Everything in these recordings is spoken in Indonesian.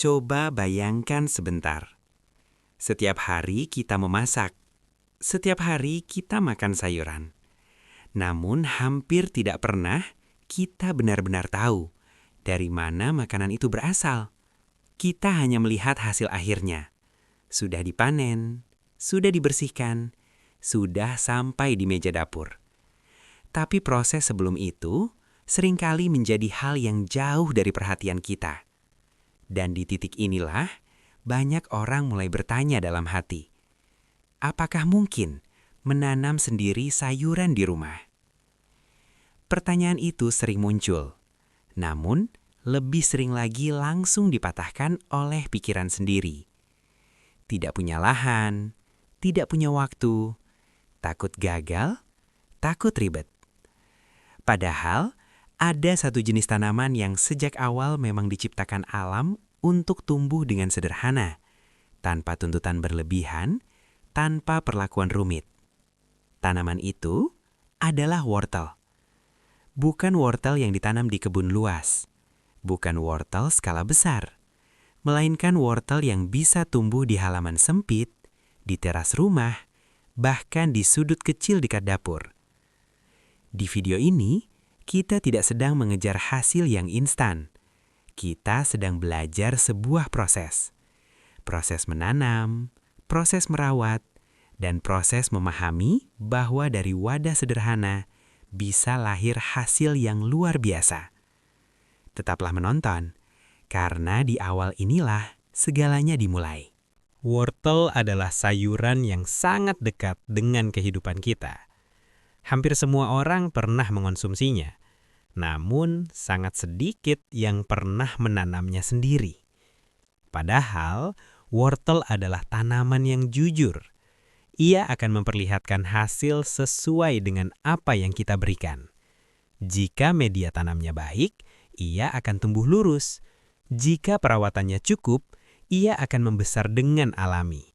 Coba bayangkan sebentar. Setiap hari kita memasak. Setiap hari kita makan sayuran. Namun hampir tidak pernah kita benar-benar tahu dari mana makanan itu berasal. Kita hanya melihat hasil akhirnya. Sudah dipanen, sudah dibersihkan, sudah sampai di meja dapur. Tapi proses sebelum itu seringkali menjadi hal yang jauh dari perhatian kita. Dan di titik inilah banyak orang mulai bertanya dalam hati, apakah mungkin menanam sendiri sayuran di rumah? Pertanyaan itu sering muncul, namun lebih sering lagi langsung dipatahkan oleh pikiran sendiri. Tidak punya lahan, tidak punya waktu, takut gagal, takut ribet. Padahal, ada satu jenis tanaman yang sejak awal memang diciptakan alam untuk tumbuh dengan sederhana, tanpa tuntutan berlebihan, tanpa perlakuan rumit. Tanaman itu adalah wortel. Bukan wortel yang ditanam di kebun luas, bukan wortel skala besar, melainkan wortel yang bisa tumbuh di halaman sempit, di teras rumah, bahkan di sudut kecil dekat dapur. Di video ini, kita tidak sedang mengejar hasil yang instan. Kita sedang belajar sebuah proses. Proses menanam, proses merawat, dan proses memahami bahwa dari wadah sederhana bisa lahir hasil yang luar biasa. Tetaplah menonton, karena di awal inilah segalanya dimulai. Wortel adalah sayuran yang sangat dekat dengan kehidupan kita. Hampir semua orang pernah mengonsumsinya, namun sangat sedikit yang pernah menanamnya sendiri. Padahal, wortel adalah tanaman yang jujur. Ia akan memperlihatkan hasil sesuai dengan apa yang kita berikan. Jika media tanamnya baik, ia akan tumbuh lurus. Jika perawatannya cukup, ia akan membesar dengan alami.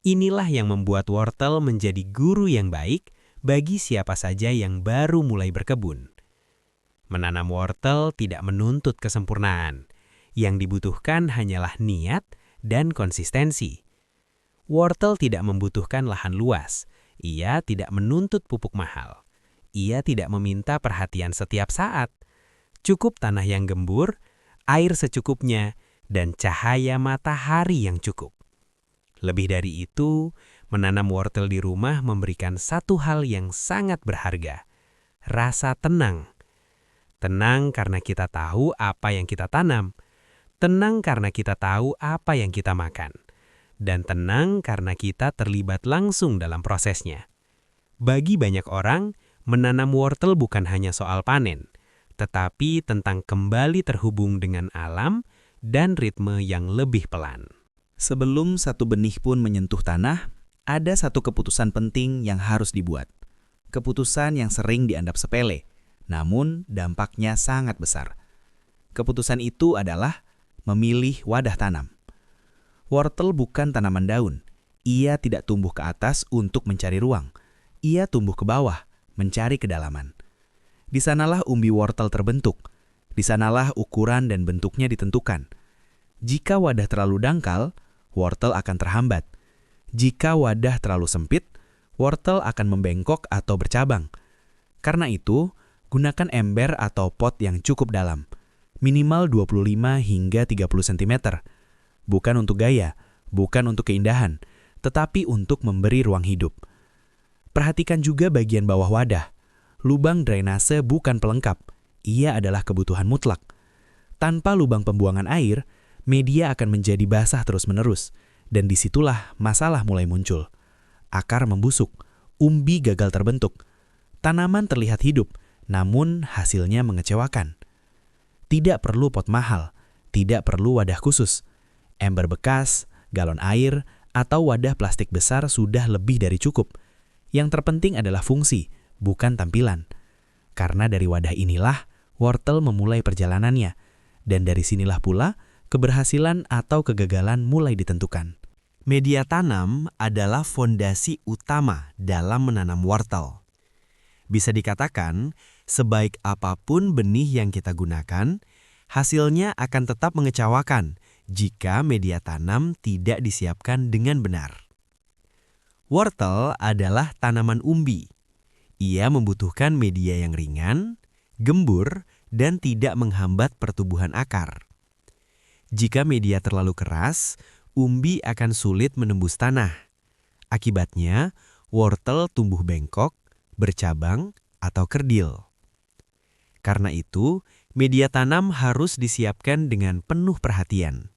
Inilah yang membuat wortel menjadi guru yang baik bagi siapa saja yang baru mulai berkebun. Menanam wortel tidak menuntut kesempurnaan. Yang dibutuhkan hanyalah niat dan konsistensi. Wortel tidak membutuhkan lahan luas. Ia tidak menuntut pupuk mahal. Ia tidak meminta perhatian setiap saat. Cukup tanah yang gembur, air secukupnya, dan cahaya matahari yang cukup. Lebih dari itu, menanam wortel di rumah memberikan satu hal yang sangat berharga, rasa tenang. Tenang karena kita tahu apa yang kita tanam, tenang karena kita tahu apa yang kita makan, dan tenang karena kita terlibat langsung dalam prosesnya. Bagi banyak orang, menanam wortel bukan hanya soal panen, tetapi tentang kembali terhubung dengan alam dan ritme yang lebih pelan. Sebelum satu benih pun menyentuh tanah, ada satu keputusan penting yang harus dibuat. Keputusan yang sering dianggap sepele, namun dampaknya sangat besar. Keputusan itu adalah memilih wadah tanam. Wortel bukan tanaman daun. Ia tidak tumbuh ke atas untuk mencari ruang. Ia tumbuh ke bawah, mencari kedalaman. Di sanalah umbi wortel terbentuk. Di sanalah ukuran dan bentuknya ditentukan. Jika wadah terlalu dangkal, wortel akan terhambat. Jika wadah terlalu sempit, wortel akan membengkok atau bercabang. Karena itu, gunakan ember atau pot yang cukup dalam, minimal 25 hingga 30 cm. Bukan untuk gaya, bukan untuk keindahan, tetapi untuk memberi ruang hidup. Perhatikan juga bagian bawah wadah. Lubang drainase bukan pelengkap, ia adalah kebutuhan mutlak. Tanpa lubang pembuangan air, media akan menjadi basah terus-menerus, dan disitulah masalah mulai muncul. Akar membusuk, umbi gagal terbentuk. Tanaman terlihat hidup, namun hasilnya mengecewakan. Tidak perlu pot mahal, tidak perlu wadah khusus. Ember bekas, galon air, atau wadah plastik besar sudah lebih dari cukup. Yang terpenting adalah fungsi, bukan tampilan. Karena dari wadah inilah, wortel memulai perjalanannya, dan dari sinilah pula, keberhasilan atau kegagalan mulai ditentukan. Media tanam adalah fondasi utama dalam menanam wortel. Bisa dikatakan, sebaik apapun benih yang kita gunakan, hasilnya akan tetap mengecewakan jika media tanam tidak disiapkan dengan benar. Wortel adalah tanaman umbi. Ia membutuhkan media yang ringan, gembur, dan tidak menghambat pertumbuhan akar. Jika media terlalu keras, umbi akan sulit menembus tanah. Akibatnya, wortel tumbuh bengkok, bercabang, atau kerdil. Karena itu, media tanam harus disiapkan dengan penuh perhatian.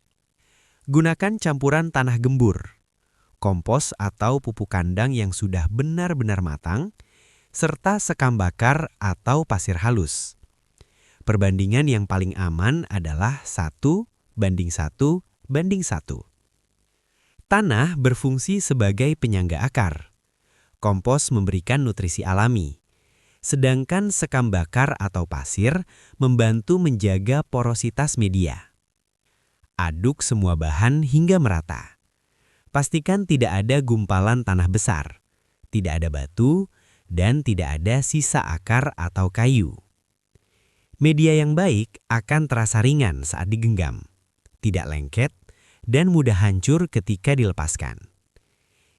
Gunakan campuran tanah gembur, kompos atau pupuk kandang yang sudah benar-benar matang, serta sekam bakar atau pasir halus. Perbandingan yang paling aman adalah 1:1:1. Tanah berfungsi sebagai penyangga akar. Kompos memberikan nutrisi alami. Sedangkan sekam bakar atau pasir membantu menjaga porositas media. Aduk semua bahan hingga merata. Pastikan tidak ada gumpalan tanah besar, tidak ada batu, dan tidak ada sisa akar atau kayu. Media yang baik akan terasa ringan saat digenggam, tidak lengket, dan mudah hancur ketika dilepaskan.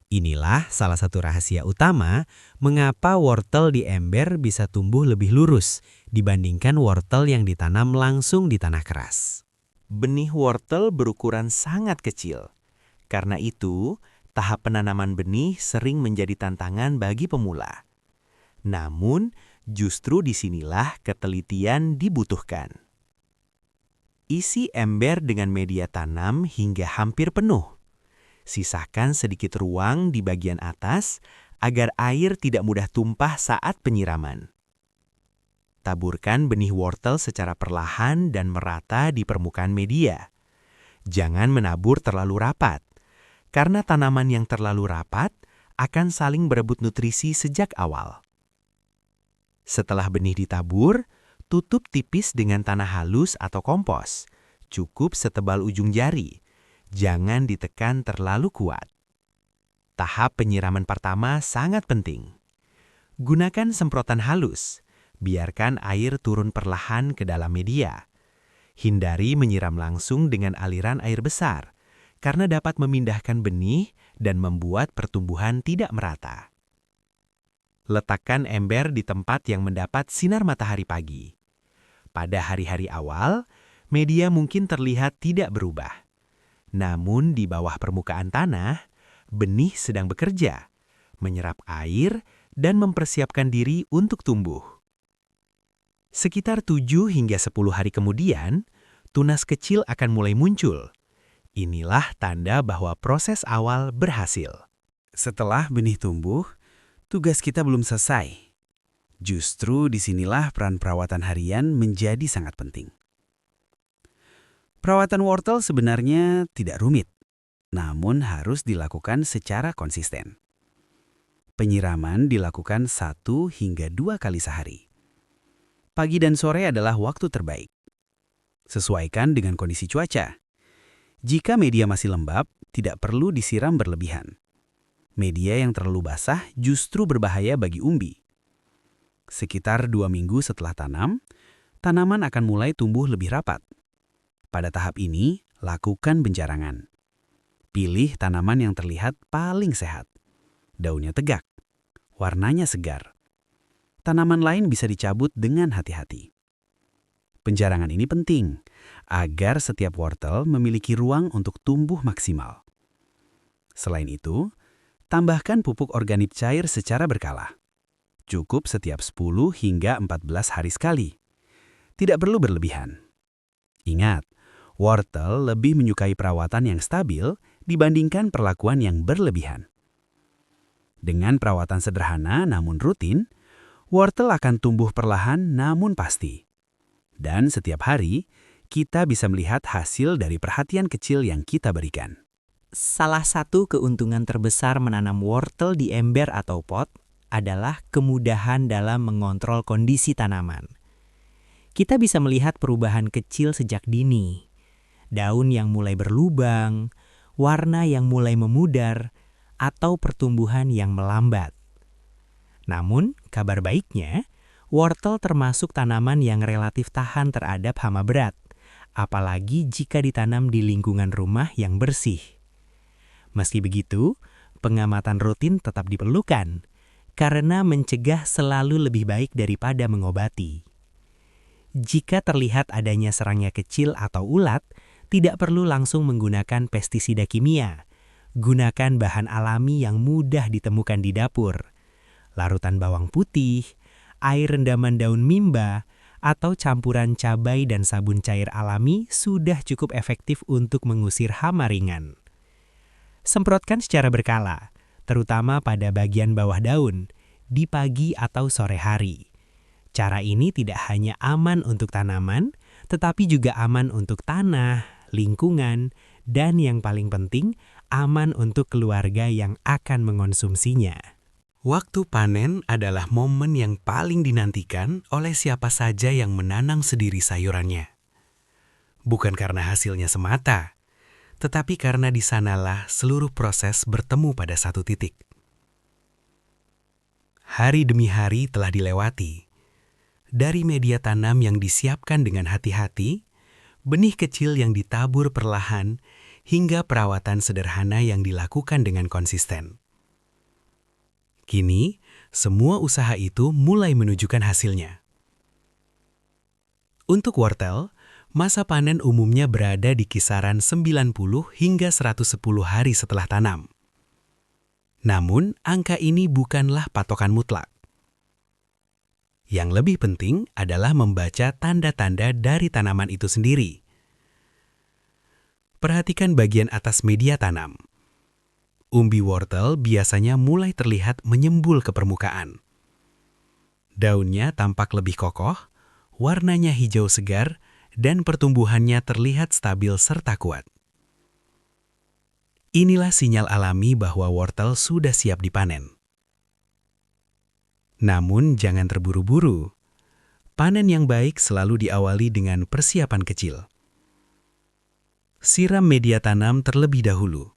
Inilah salah satu rahasia utama mengapa wortel di ember bisa tumbuh lebih lurus dibandingkan wortel yang ditanam langsung di tanah keras. Benih wortel berukuran sangat kecil. Karena itu, tahap penanaman benih sering menjadi tantangan bagi pemula. Namun, justru disinilah ketelitian dibutuhkan. Isi ember dengan media tanam hingga hampir penuh. Sisakan sedikit ruang di bagian atas agar air tidak mudah tumpah saat penyiraman. Taburkan benih wortel secara perlahan dan merata di permukaan media. Jangan menabur terlalu rapat, karena tanaman yang terlalu rapat akan saling berebut nutrisi sejak awal. Setelah benih ditabur, tutup tipis dengan tanah halus atau kompos. Cukup setebal ujung jari. Jangan ditekan terlalu kuat. Tahap penyiraman pertama sangat penting. Gunakan semprotan halus. Biarkan air turun perlahan ke dalam media. Hindari menyiram langsung dengan aliran air besar, karena dapat memindahkan benih dan membuat pertumbuhan tidak merata. Letakkan ember di tempat yang mendapat sinar matahari pagi. Pada hari-hari awal, media mungkin terlihat tidak berubah. Namun di bawah permukaan tanah, benih sedang bekerja, menyerap air, dan mempersiapkan diri untuk tumbuh. Sekitar 7 hingga 10 hari kemudian, tunas kecil akan mulai muncul. Inilah tanda bahwa proses awal berhasil. Setelah benih tumbuh, tugas kita belum selesai. Justru disinilah peran perawatan harian menjadi sangat penting. Perawatan wortel sebenarnya tidak rumit, namun harus dilakukan secara konsisten. Penyiraman dilakukan 1 hingga 2 kali sehari. Pagi dan sore adalah waktu terbaik. Sesuaikan dengan kondisi cuaca. Jika media masih lembab, tidak perlu disiram berlebihan. Media yang terlalu basah justru berbahaya bagi umbi. Sekitar 2 minggu setelah tanam, tanaman akan mulai tumbuh lebih rapat. Pada tahap ini, lakukan penjarangan. Pilih tanaman yang terlihat paling sehat. Daunnya tegak, warnanya segar. Tanaman lain bisa dicabut dengan hati-hati. Penjarangan ini penting agar setiap wortel memiliki ruang untuk tumbuh maksimal. Selain itu, tambahkan pupuk organik cair secara berkala. Cukup setiap 10 hingga 14 hari sekali. Tidak perlu berlebihan. Ingat, wortel lebih menyukai perawatan yang stabil dibandingkan perlakuan yang berlebihan. Dengan perawatan sederhana namun rutin, wortel akan tumbuh perlahan namun pasti. Dan setiap hari, kita bisa melihat hasil dari perhatian kecil yang kita berikan. Salah satu keuntungan terbesar menanam wortel di ember atau pot adalah kemudahan dalam mengontrol kondisi tanaman. Kita bisa melihat perubahan kecil sejak dini. Daun yang mulai berlubang, warna yang mulai memudar, atau pertumbuhan yang melambat. Namun, kabar baiknya, wortel termasuk tanaman yang relatif tahan terhadap hama berat, apalagi jika ditanam di lingkungan rumah yang bersih. Meski begitu, pengamatan rutin tetap diperlukan, karena mencegah selalu lebih baik daripada mengobati. Jika terlihat adanya serangga kecil atau ulat, tidak perlu langsung menggunakan pestisida kimia. Gunakan bahan alami yang mudah ditemukan di dapur. Larutan bawang putih, air rendaman daun mimba, atau campuran cabai dan sabun cair alami sudah cukup efektif untuk mengusir hama ringan. Semprotkan secara berkala, terutama pada bagian bawah daun, di pagi atau sore hari. Cara ini tidak hanya aman untuk tanaman, tetapi juga aman untuk tanah, lingkungan, dan yang paling penting, aman untuk keluarga yang akan mengonsumsinya. Waktu panen adalah momen yang paling dinantikan oleh siapa saja yang menanam sendiri sayurannya. Bukan karena hasilnya semata, tetapi karena di sanalah seluruh proses bertemu pada satu titik. Hari demi hari telah dilewati. Dari media tanam yang disiapkan dengan hati-hati, benih kecil yang ditabur perlahan, hingga perawatan sederhana yang dilakukan dengan konsisten. Kini, semua usaha itu mulai menunjukkan hasilnya. Untuk wortel, masa panen umumnya berada di kisaran 90 hingga 110 hari setelah tanam. Namun, angka ini bukanlah patokan mutlak. Yang lebih penting adalah membaca tanda-tanda dari tanaman itu sendiri. Perhatikan bagian atas media tanam. Umbi wortel biasanya mulai terlihat menyembul ke permukaan. Daunnya tampak lebih kokoh, warnanya hijau segar, dan pertumbuhannya terlihat stabil serta kuat. Inilah sinyal alami bahwa wortel sudah siap dipanen. Namun jangan terburu-buru. Panen yang baik selalu diawali dengan persiapan kecil. Siram media tanam terlebih dahulu,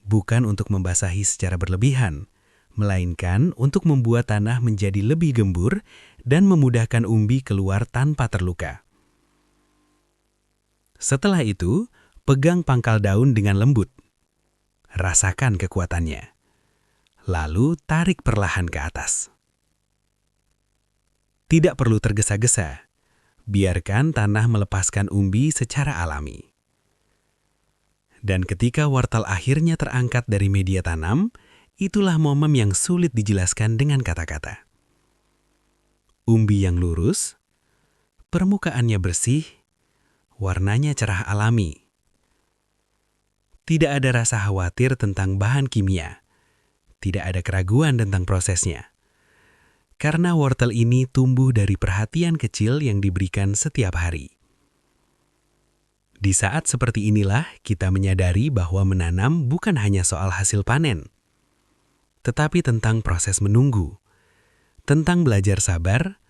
bukan untuk membasahi secara berlebihan, melainkan untuk membuat tanah menjadi lebih gembur dan memudahkan umbi keluar tanpa terluka. Setelah itu, pegang pangkal daun dengan lembut. Rasakan kekuatannya. Lalu tarik perlahan ke atas. Tidak perlu tergesa-gesa. Biarkan tanah melepaskan umbi secara alami. Dan ketika wortel akhirnya terangkat dari media tanam, itulah momen yang sulit dijelaskan dengan kata-kata. Umbi yang lurus, permukaannya bersih, warnanya cerah alami. Tidak ada rasa khawatir tentang bahan kimia. Tidak ada keraguan tentang prosesnya. Karena wortel ini tumbuh dari perhatian kecil yang diberikan setiap hari. Di saat seperti inilah kita menyadari bahwa menanam bukan hanya soal hasil panen, tetapi tentang proses menunggu, tentang belajar sabar,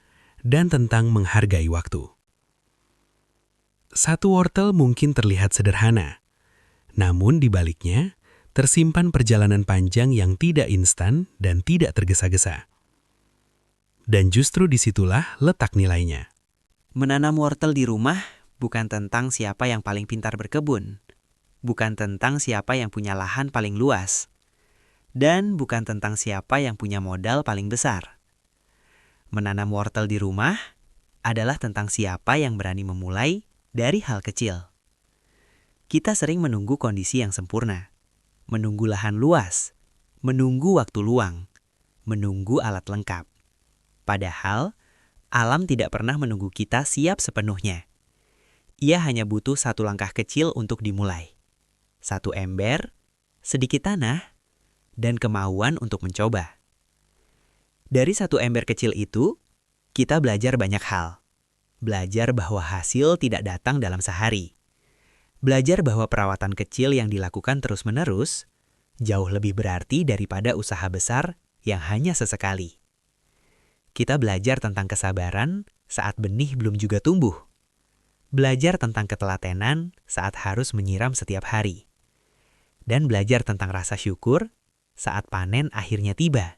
dan tentang menghargai waktu. Satu wortel mungkin terlihat sederhana, namun di baliknya tersimpan perjalanan panjang yang tidak instan dan tidak tergesa-gesa. Dan justru disitulah letak nilainya. Menanam wortel di rumah bukan tentang siapa yang paling pintar berkebun, bukan tentang siapa yang punya lahan paling luas, dan bukan tentang siapa yang punya modal paling besar. Menanam wortel di rumah adalah tentang siapa yang berani memulai dari hal kecil. Kita sering menunggu kondisi yang sempurna, menunggu lahan luas, menunggu waktu luang, menunggu alat lengkap. Padahal, alam tidak pernah menunggu kita siap sepenuhnya. Ia hanya butuh satu langkah kecil untuk dimulai. Satu ember, sedikit tanah, dan kemauan untuk mencoba. Dari satu ember kecil itu, kita belajar banyak hal. Belajar bahwa hasil tidak datang dalam sehari. Belajar bahwa perawatan kecil yang dilakukan terus-menerus jauh lebih berarti daripada usaha besar yang hanya sesekali. Kita belajar tentang kesabaran saat benih belum juga tumbuh. Belajar tentang ketelatenan saat harus menyiram setiap hari. Dan belajar tentang rasa syukur saat panen akhirnya tiba.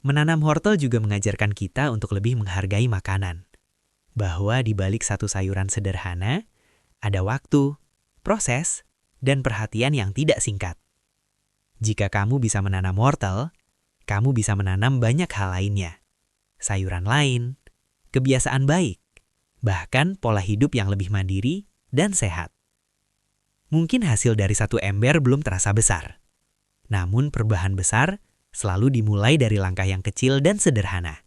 Menanam wortel juga mengajarkan kita untuk lebih menghargai makanan. bahwa di balik satu sayuran sederhana, ada waktu, proses, dan perhatian yang tidak singkat. Jika kamu bisa menanam wortel, kamu bisa menanam banyak hal lainnya. Sayuran lain, kebiasaan baik, bahkan pola hidup yang lebih mandiri dan sehat. Mungkin hasil dari satu ember belum terasa besar. Namun perubahan besar selalu dimulai dari langkah yang kecil dan sederhana.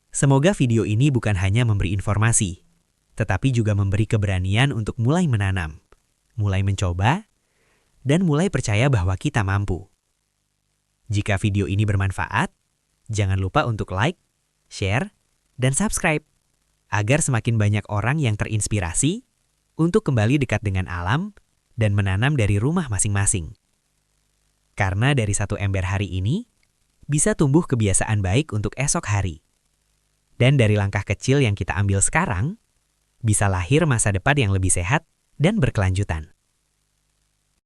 Semoga video ini bukan hanya memberi informasi, tetapi juga memberi keberanian untuk mulai menanam, mulai mencoba, dan mulai percaya bahwa kita mampu. Jika video ini bermanfaat, jangan lupa untuk like, share, dan subscribe, agar semakin banyak orang yang terinspirasi untuk kembali dekat dengan alam dan menanam dari rumah masing-masing. Karena dari satu ember hari ini, bisa tumbuh kebiasaan baik untuk esok hari. Dan dari langkah kecil yang kita ambil sekarang, bisa lahir masa depan yang lebih sehat dan berkelanjutan.